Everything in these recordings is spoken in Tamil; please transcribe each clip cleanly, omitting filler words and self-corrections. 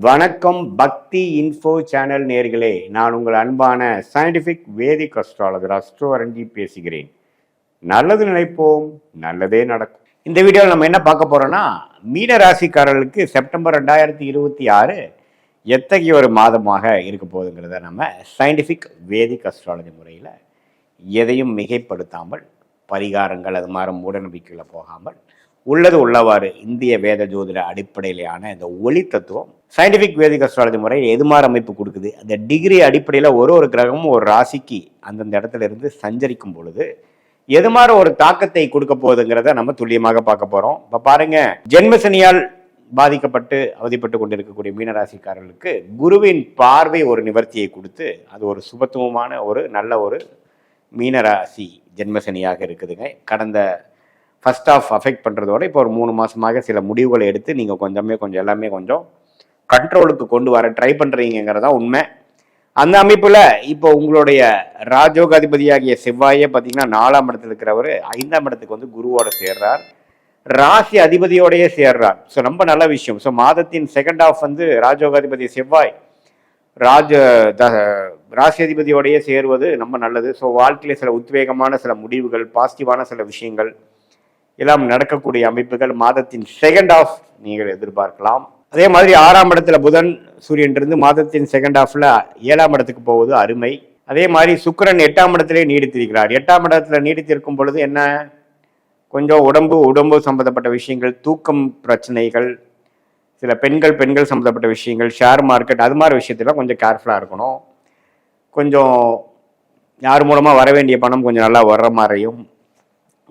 வணக்கம் பக்தி இன்ஃபோ சேனல் நேர்களே, நான் உங்கள் அன்பான சயின்டிஃபிக் வேதிக் அஸ்ட்ராலஜர் அஸ்ட்ரோ ரஞ்சித் பேசுகிறேன். நல்லது நினைப்போம், நல்லதே நடக்கும். இந்த வீடியோவில் நம்ம என்ன பார்க்க போறோம்னா, மீன ராசிக்காரர்களுக்கு செப்டம்பர் 2026 எத்தகைய ஒரு மாதமாக இருக்க போகுதுங்கிறத நம்ம சயின்டிஃபிக் வேதிக் அஸ்ட்ராலஜி முறையில் எதையும் மிகைப்படுத்தாமல், பரிகாரங்கள் அது மாதிரி மூடநம்பிக்கையில் போகாமல் உள்ளது உள்ளவாறு இந்திய வேத ஜோதிட அடிப்படையிலான இந்த ஒளி தத்துவம் சயின்டிஃபிக் வேதிக் அஸ்ட்ராலஜி முறை எது மாதிரி அமைப்பு கொடுக்குது, அந்த டிகிரி அடிப்படையில் ஒரு கிரகமும் ஒரு ராசிக்கு அந்தந்த இடத்துல இருந்து சஞ்சரிக்கும் பொழுது எது மாதிரி ஒரு தாக்கத்தை கொடுக்க போகுதுங்கிறத நம்ம துல்லியமாக பார்க்க போறோம். இப்போ பாருங்க, ஜென்மசனியால் பாதிக்கப்பட்டு அவதிப்பட்டு கொண்டிருக்கக்கூடிய மீனராசிக்காரர்களுக்கு குருவின் பார்வை ஒரு நிவர்த்தியை கொடுத்து அது ஒரு சுபத்துவமான ஒரு நல்ல ஒரு மீனராசி ஜென்மசனியாக இருக்குதுங்க. கடந்த ஃபர்ஸ்ட் ஆஃப் அஃபெக்ட் பண்ணுறதோட இப்போ ஒரு 3 மாதமாக சில முடிவுகளை எடுத்து நீங்கள் கொஞ்சம் எல்லாமே கொஞ்சம் கண்ட்ரோலுக்கு கொண்டு வர ட்ரை பண்ணுறீங்கிறதா உண்மை. அந்த அமைப்பில் இப்போ உங்களுடைய ராஜோகாதிபதியாகிய செவ்வாயே பார்த்தீங்கன்னா 4ஆம் இடத்துல இருக்கிறவர் 5ஆம் இடத்துக்கு வந்து குருவோட சேர்றார், ராசி அதிபதியோடையே சேர்றார். ஸோ ரொம்ப நல்ல விஷயம். ஸோ மாதத்தின் செகண்ட் ஆஃப் வந்து ராஜோகாதிபதி செவ்வாய் ராசி அதிபதியோடையே சேருவது ரொம்ப நல்லது. ஸோ வாழ்க்கையில் சில உத்வேகமான சில முடிவுகள், பாசிட்டிவான சில விஷயங்கள் எல்லாம் நடக்கக்கூடிய அமைப்புகள் மாதத்தின் செகண்ட் ஆஃப் நீங்கள் எதிர்பார்க்கலாம். அதே மாதிரி 6ஆம் இடத்துல புதன் சூரியன் இருந்து மாதத்தின் செகண்ட் ஆஃப்ல 7ஆம் இடத்துக்கு போவது அருமை. அதே மாதிரி சுக்கிரன் 8ஆம் இடத்திலே நீடித்திருக்கிறார். 8ஆம் இடத்துல நீடித்திருக்கும் பொழுது என்ன, கொஞ்சம் உடம்பு சம்பந்தப்பட்ட விஷயங்கள், தூக்கம் பிரச்சனைகள், சில பெண்கள் சம்பந்தப்பட்ட விஷயங்கள், ஷேர் மார்க்கெட் அது மாதிரி விஷயத்துல கொஞ்சம் கேர்ஃபுல்லாக இருக்கணும். கொஞ்சம் யார் மூலமாக வர வேண்டிய பணம் கொஞ்சம் நல்லா வர்ற மாதிரியும்,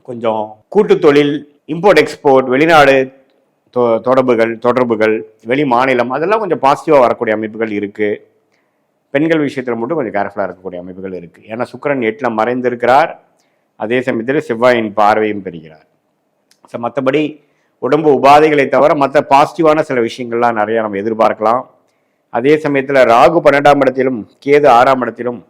கொஞ்சம் கூட்டு தொழில், இம்போர்ட் எக்ஸ்போர்ட், வெளிநாடு தொடர்புகள், வெளி மாநிலம் அதெல்லாம் கொஞ்சம் பாசிட்டிவாக வரக்கூடிய அமைப்புகள் இருக்குது. பெண்கள் விஷயத்தில் மட்டும் கொஞ்சம் கேர்ஃபுல்லாக இருக்கக்கூடிய அமைப்புகள் இருக்குது. ஏன்னா சுக்கிரன் 8ல் மறைந்திருக்கிறார், அதே சமயத்தில் செவ்வாயின் பார்வையும் பெறுகிறார். ஸோ மற்றபடி உடம்பு உபாதைகளை தவிர மற்ற பாசிட்டிவான சில விஷயங்கள்லாம் நிறையா நம்ம எதிர்பார்க்கலாம். அதே சமயத்தில் ராகு 12ஆம் இடத்திலும், கேது 6ஆம் இடத்திலும்,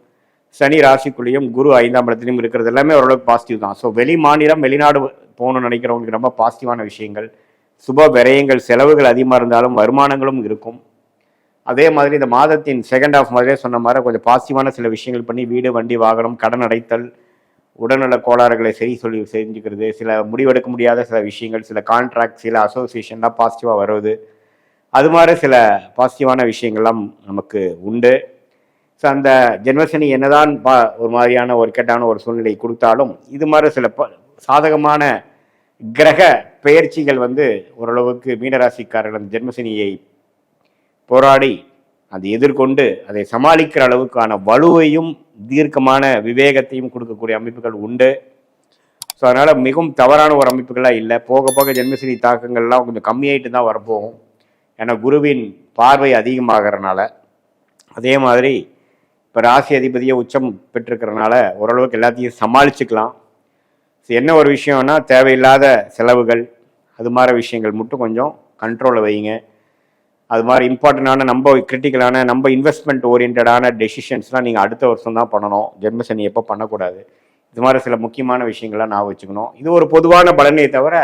சனி ராசிக்குள்ளேயும், குரு 5ஆம் இடத்துலையும் இருக்கிறது எல்லாமே ஓரளவுக்கு பாசிட்டிவ் தான். ஸோ வெளி மாநிலம், வெளிநாடு போகணும்னு நினைக்கிறவங்களுக்கு ரொம்ப பாசிட்டிவான விஷயங்கள், சுப விரயங்கள், செலவுகள் அதிகமாக இருந்தாலும் வருமானங்களும் இருக்கும். அதே மாதிரி இந்த மாதத்தின் செகண்ட் ஆஃப் மாதிரியே சொன்ன மாதிரி கொஞ்சம் பாசிட்டிவான சில விஷயங்கள் பண்ணி வீடு, வண்டி, வாகனம், கடன் அடைத்தல், உடல்நல கோளாறுகளை செஞ்சுக்கிறது, சில முடிவெடுக்க முடியாத சில விஷயங்கள், சில கான்ட்ராக்ட், சில அசோசியேஷன்லாம் பாசிட்டிவாக வருவது, அது மாதிரி சில பாசிட்டிவான விஷயங்கள்லாம் நமக்கு உண்டு. ஸோ அந்த ஜென்மசனி என்னதான் ஒரு மாதிரியான ஒரு கெட்டான ஒரு சூழ்நிலை கொடுத்தாலும் இது மாதிரி சில சாதகமான கிரக பெயர்ச்சிகள் வந்து ஓரளவுக்கு மீனராசிக்காரர்கள் அந்த ஜென்மசனியை போராடி அதை எதிர்கொண்டு அதை சமாளிக்கிற அளவுக்கான வலுவையும் தீர்க்கமான விவேகத்தையும் கொடுக்கக்கூடிய அமைப்புகள் உண்டு. ஸோ அதனால் மிகவும் தவறான ஒரு அமைப்புகள்லாம் இல்லை. போக ஜென்மசனி தாக்கங்கள்லாம் கொஞ்சம் கம்மியாயிட்டு தான் வரப்போகும். ஏன்னா குருவின் பார்வை அதிகமாகறனால. அதே மாதிரி இப்போ ராசி அதிபதியை உச்சம் பெற்றிருக்கிறனால ஓரளவுக்கு எல்லாத்தையும் சமாளிச்சுக்கலாம். என்ன ஒரு விஷயம்னா, தேவையில்லாத செலவுகள் அது மாதிரி விஷயங்கள் மட்டும் கொஞ்சம் கண்ட்ரோலில் வைங்க. அது மாதிரி இம்பார்ட்டண்டான நம்ம கிரிட்டிக்கலான நம்ம இன்வெஸ்ட்மெண்ட் ஓரியன்டான டெசிஷன்ஸ்லாம் நீங்கள் அடுத்த வருஷம் தான் பண்ணணும். ஜென்மசனி எப்போ பண்ணக்கூடாது. இது மாதிரி சில முக்கியமான விஷயங்கள்லாம் நான் வச்சுக்கணும். இது ஒரு பொதுவான பலனை தவிர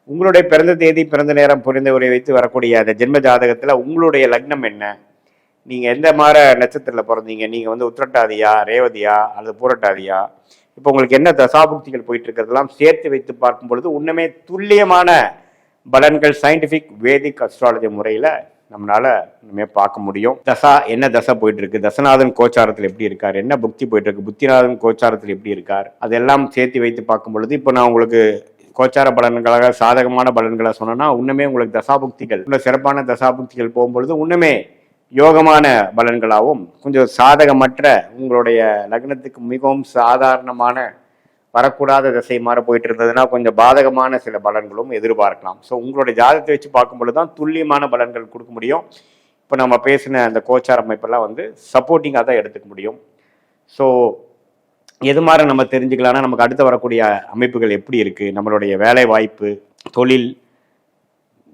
உங்களுடைய பிறந்த தேதி, பிறந்த நேரம், புரிந்த உரை வைத்து வரக்கூடிய அந்த ஜென்ம ஜாதகத்தில் உங்களுடைய லக்னம் என்ன, நீங்கள் எந்த மாதிரி நட்சத்திரத்தில் பிறந்தீங்க, நீங்கள் வந்து உத்திரட்டாதியா, ரேவதியா அல்லது பூரட்டாதியா, இப்போ உங்களுக்கு என்ன தசாபுக்திகள் போயிட்டு இருக்கிறதெல்லாம் சேர்த்து வைத்து பார்க்கும் பொழுது உண்மையே துல்லியமான பலன்கள் சயின்டிஃபிக் வேதிக் அஸ்ட்ராலஜி முறையில் நம்மளால இனிமே பார்க்க முடியும். என்ன தசை போயிட்டு இருக்கு, தசநாதன் கோச்சாரத்தில் எப்படி இருக்கார், என்ன புக்தி போயிட்டு இருக்கு, புத்திநாதன் கோச்சாரத்தில் எப்படி இருக்கார், அதெல்லாம் சேர்த்து வைத்து பார்க்கும் பொழுது இப்போ நான் உங்களுக்கு கோச்சார பலன்களாக சாதகமான பலன்களை சொன்னேன்னா உண்மையே உங்களுக்கு தசாபுக்திகள் இன்னும் சிறப்பான தசாபுக்திகள் போகும்பொழுது உண்மையே யோகமான பலன்களாகவும், கொஞ்சம் சாதகமற்ற உங்களுடைய லக்னத்துக்கு மிகவும் சாதாரணமான வரக்கூடாத திசை மாற போயிட்டு இருந்ததுன்னா கொஞ்சம் பாதகமான சில பலன்களும் எதிர்பார்க்கலாம். ஸோ உங்களுடைய ஜாதகத்தை வச்சு பார்க்கும்பொழுது தான் துல்லியமான பலன்கள் கொடுக்க முடியும். இப்போ நம்ம பேசின அந்த கோச்சார அமைப்பெல்லாம் வந்து சப்போர்ட்டிங்காக தான் எடுத்துக்க முடியும். ஸோ எது மாதிரி நம்ம தெரிஞ்சுக்கலாம்னா, நமக்கு அடுத்து வரக்கூடிய அமைப்புகள் எப்படி இருக்குது, நம்மளுடைய வேலை வாய்ப்பு, தொழில்,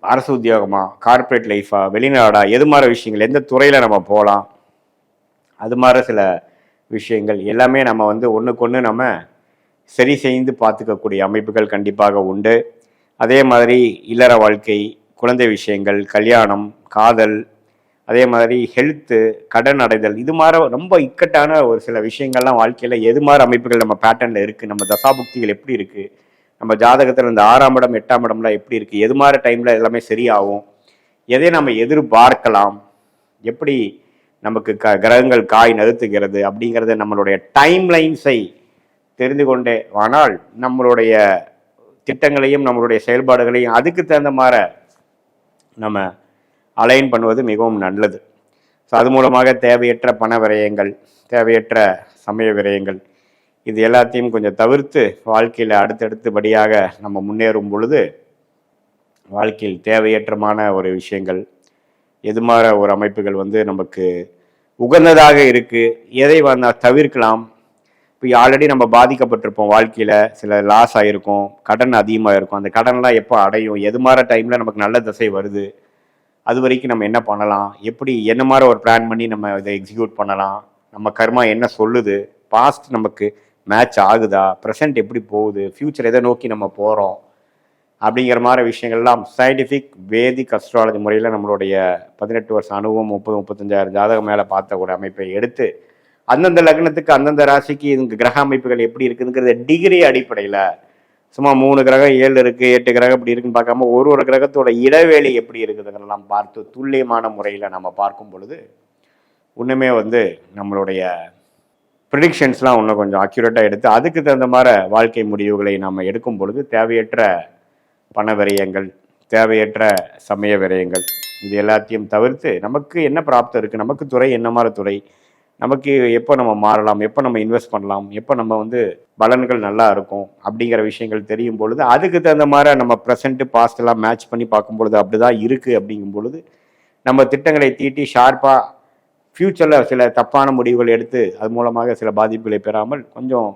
அரசு உத்தியோகமா, கார்பரேட் லைஃபா, வெளிநாடா, எது மாதிரி விஷயங்கள், எந்த துறையில் நம்ம போகலாம், அது மாதிரி சில விஷயங்கள் எல்லாமே நம்ம வந்து ஒன்றுக்கொன்று நம்ம சரி செய்து பார்த்துக்கக்கூடிய அமைப்புகள் கண்டிப்பாக உண்டு. அதே மாதிரி இல்லற வாழ்க்கை, குழந்தை விஷயங்கள், கல்யாணம், காதல், அதே மாதிரி ஹெல்த்து, கடன் அடைதல், இது மாதிரி ரொம்ப இக்கட்டான ஒரு சில விஷயங்கள்லாம் வாழ்க்கையில் எது மாதிரி அமைப்புகள் நம்ம பேட்டர்னில் இருக்குது, நம்ம தசாபுக்திகள் எப்படி இருக்குது, நம்ம ஜாதகத்தில் இந்த 6ஆம் இடம் 8ஆம் இடம்லாம் எப்படி இருக்குது, எது மாதிரி டைமில் எல்லாமே சரியாகும், எதை நம்ம எதிர்பார்க்கலாம், எப்படி நமக்கு கிரகங்கள் காய் நகர்த்துகிறது அப்படிங்கிறத நம்மளுடைய டைம் லைன்ஸை தெரிந்து கொண்டே ஆனால் நம்மளுடைய திட்டங்களையும் நம்மளுடைய செயல்பாடுகளையும் அதுக்கு தகுந்த மாதிரி நம்ம அலைன் பண்ணுவது மிகவும் நல்லது. ஸோ அது மூலமாக தேவையற்ற பண விரயங்கள், தேவையற்ற சமய விரயங்கள், இது எல்லாத்தையும் கொஞ்சம் தவிர்த்து வாழ்க்கையில் அடுத்தடுத்தபடியாக நம்ம முன்னேறும் பொழுது வாழ்க்கையில் தேவையற்றமான ஒரு விஷயங்கள், எது மாதிரி ஒரு அமைப்புகள் நமக்கு உகந்ததாக இருக்குது, எதை வந்தால் தவிர்க்கலாம். இப்போ ஆல்ரெடி நம்ம பாதிக்கப்பட்டிருப்போம், வாழ்க்கையில் சில லாஸ் ஆகிருக்கும், கடன் அதிகமாக இருக்கும், அந்த கடன்லாம் எப்போ அடையும், எது மாதிரி டைமில் நமக்கு நல்ல திசை வருது, அது வரைக்கும் நம்ம என்ன பண்ணலாம், எப்படி என்ன மாதிரி ஒரு பிளான் பண்ணி நம்ம இதை எக்ஸிக்யூட் பண்ணலாம், நம்ம கர்மா என்ன சொல்லுது, பாஸ்ட் நமக்கு மேட்ச் ஆகுதா, ப்ரெசன்ட் எப்படி போகுது, ஃப்யூச்சர் எதை நோக்கி நம்ம போகிறோம் அப்படிங்கிற மாதிரி விஷயங்கள்லாம் சயின்டிஃபிக் வேதிக் அஸ்ட்ராலஜி முறையில் நம்மளுடைய 18 வருஷம் அனுபவம் 30-35 ஜாதகம் மேலே பார்த்த ஒரு அமைப்பை எடுத்து அந்தந்த லக்னத்துக்கு அந்தந்த ராசிக்கு இந்த கிரக அமைப்புகள் எப்படி இருக்குதுங்கிறத டிகிரி அடிப்படையில் சும்மா 3 கிரகம் 7 இருக்குது 8 கிரகம் இப்படி இருக்குன்னு பார்க்காம ஒரு கிரகத்தோட இடைவேளை எப்படி இருக்குதுங்கிறதெல்லாம் பார்த்து துல்லியமான முறையில் நம்ம பார்க்கும் பொழுது இன்னுமே நம்மளுடைய ப்ரிடிக்ஷன்ஸ்லாம் இன்னும் கொஞ்சம் அக்யூரேட்டாக எடுத்து அதுக்கு தகுந்த மாதிரி வாழ்க்கை முடிவுகளை நம்ம எடுக்கும் பொழுது தேவையற்ற பண விரயங்கள், தேவையற்ற சமய விரயங்கள், இது எல்லாத்தையும் தவிர்த்து நமக்கு என்ன பிராப்தம் இருக்குது, நமக்கு துறை என்ன மாதிரி துறை, நமக்கு எப்போ நம்ம மாறலாம், எப்போ நம்ம இன்வெஸ்ட் பண்ணலாம், எப்போ நம்ம பலன்கள் நல்லா இருக்கும் அப்படிங்கிற விஷயங்கள் தெரியும் பொழுது அதுக்கு தகுந்த மாதிரி நம்ம ப்ரெசண்ட்டு பாஸ்ட் எல்லாம் மேட்ச் பண்ணி பார்க்கும் பொழுது அப்படி தான் இருக்குது. அப்படிங்கும் பொழுது நம்ம திட்டங்களை தீட்டி ஷார்ப்பாக ஃப்யூச்சரில் சில தப்பான முடிவுகள் எடுத்து அது மூலமாக சில பாதிப்புகளை பெறாமல் கொஞ்சம்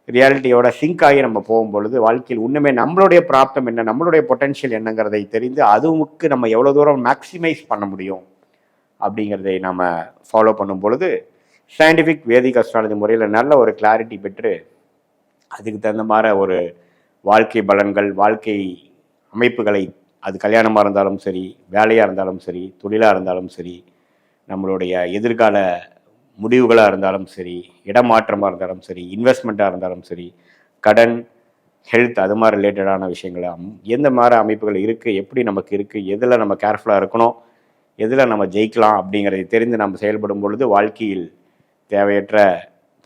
ரியாலிட்டியோட சிங்க் ஆகி நம்ம போகும்பொழுது வாழ்க்கையில் இன்னுமே நம்மளுடைய பிராப்தம் என்ன, நம்மளுடைய பொட்டென்ஷியல் என்னங்கிறதை தெரிந்து அதுவுக்கு நம்ம எவ்வளோ தூரம் மேக்சிமைஸ் பண்ண முடியும் அப்படிங்கிறதை நம்ம ஃபாலோ பண்ணும் பொழுது சயின்டிஃபிக் வேதிக் அஸ்ட்ராலஜி முறையில் நல்ல ஒரு கிளாரிட்டி பெற்று அதுக்கு தகுந்த மாதிரி ஒரு வாழ்க்கை பலன்கள், வாழ்க்கை அமைப்புகளை, அது கல்யாணமாக இருந்தாலும் சரி, வேலையாக இருந்தாலும் சரி, தொழிலாக இருந்தாலும் சரி, நம்மளுடைய எதிர்கால முடிவுகளாக இருந்தாலும் சரி, இடமாற்றமாக இருந்தாலும் சரி, இன்வெஸ்ட்மெண்ட்டாக இருந்தாலும் சரி, கடன், ஹெல்த், அது மாதிரி ரிலேட்டடான விஷயங்கள் எந்த மாதிரி அமைப்புகள் இருக்குது, எப்படி நமக்கு இருக்குது, எதில் நம்ம கேர்ஃபுல்லாக இருக்கணும், எதில் நம்ம ஜெயிக்கலாம் அப்படிங்கிறதை தெரிந்து நம்ம செயல்படும் பொழுது வாழ்க்கையில் தேவையற்ற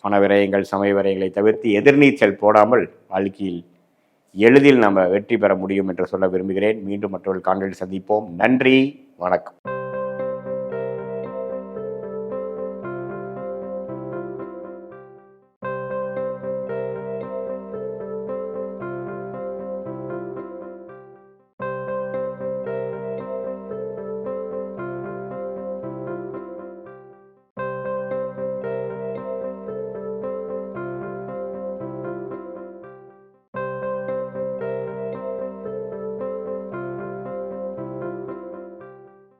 பண விரயங்கள், சமய விரயங்களை தவிர்த்து எதிர்நீச்சல் போடாமல் வாழ்க்கையில் எளிதில் நம்ம வெற்றி பெற முடியும் என்று சொல்ல விரும்புகிறேன். மீண்டும் மற்றொரு காணொளியில் சந்திப்போம். நன்றி, வணக்கம்.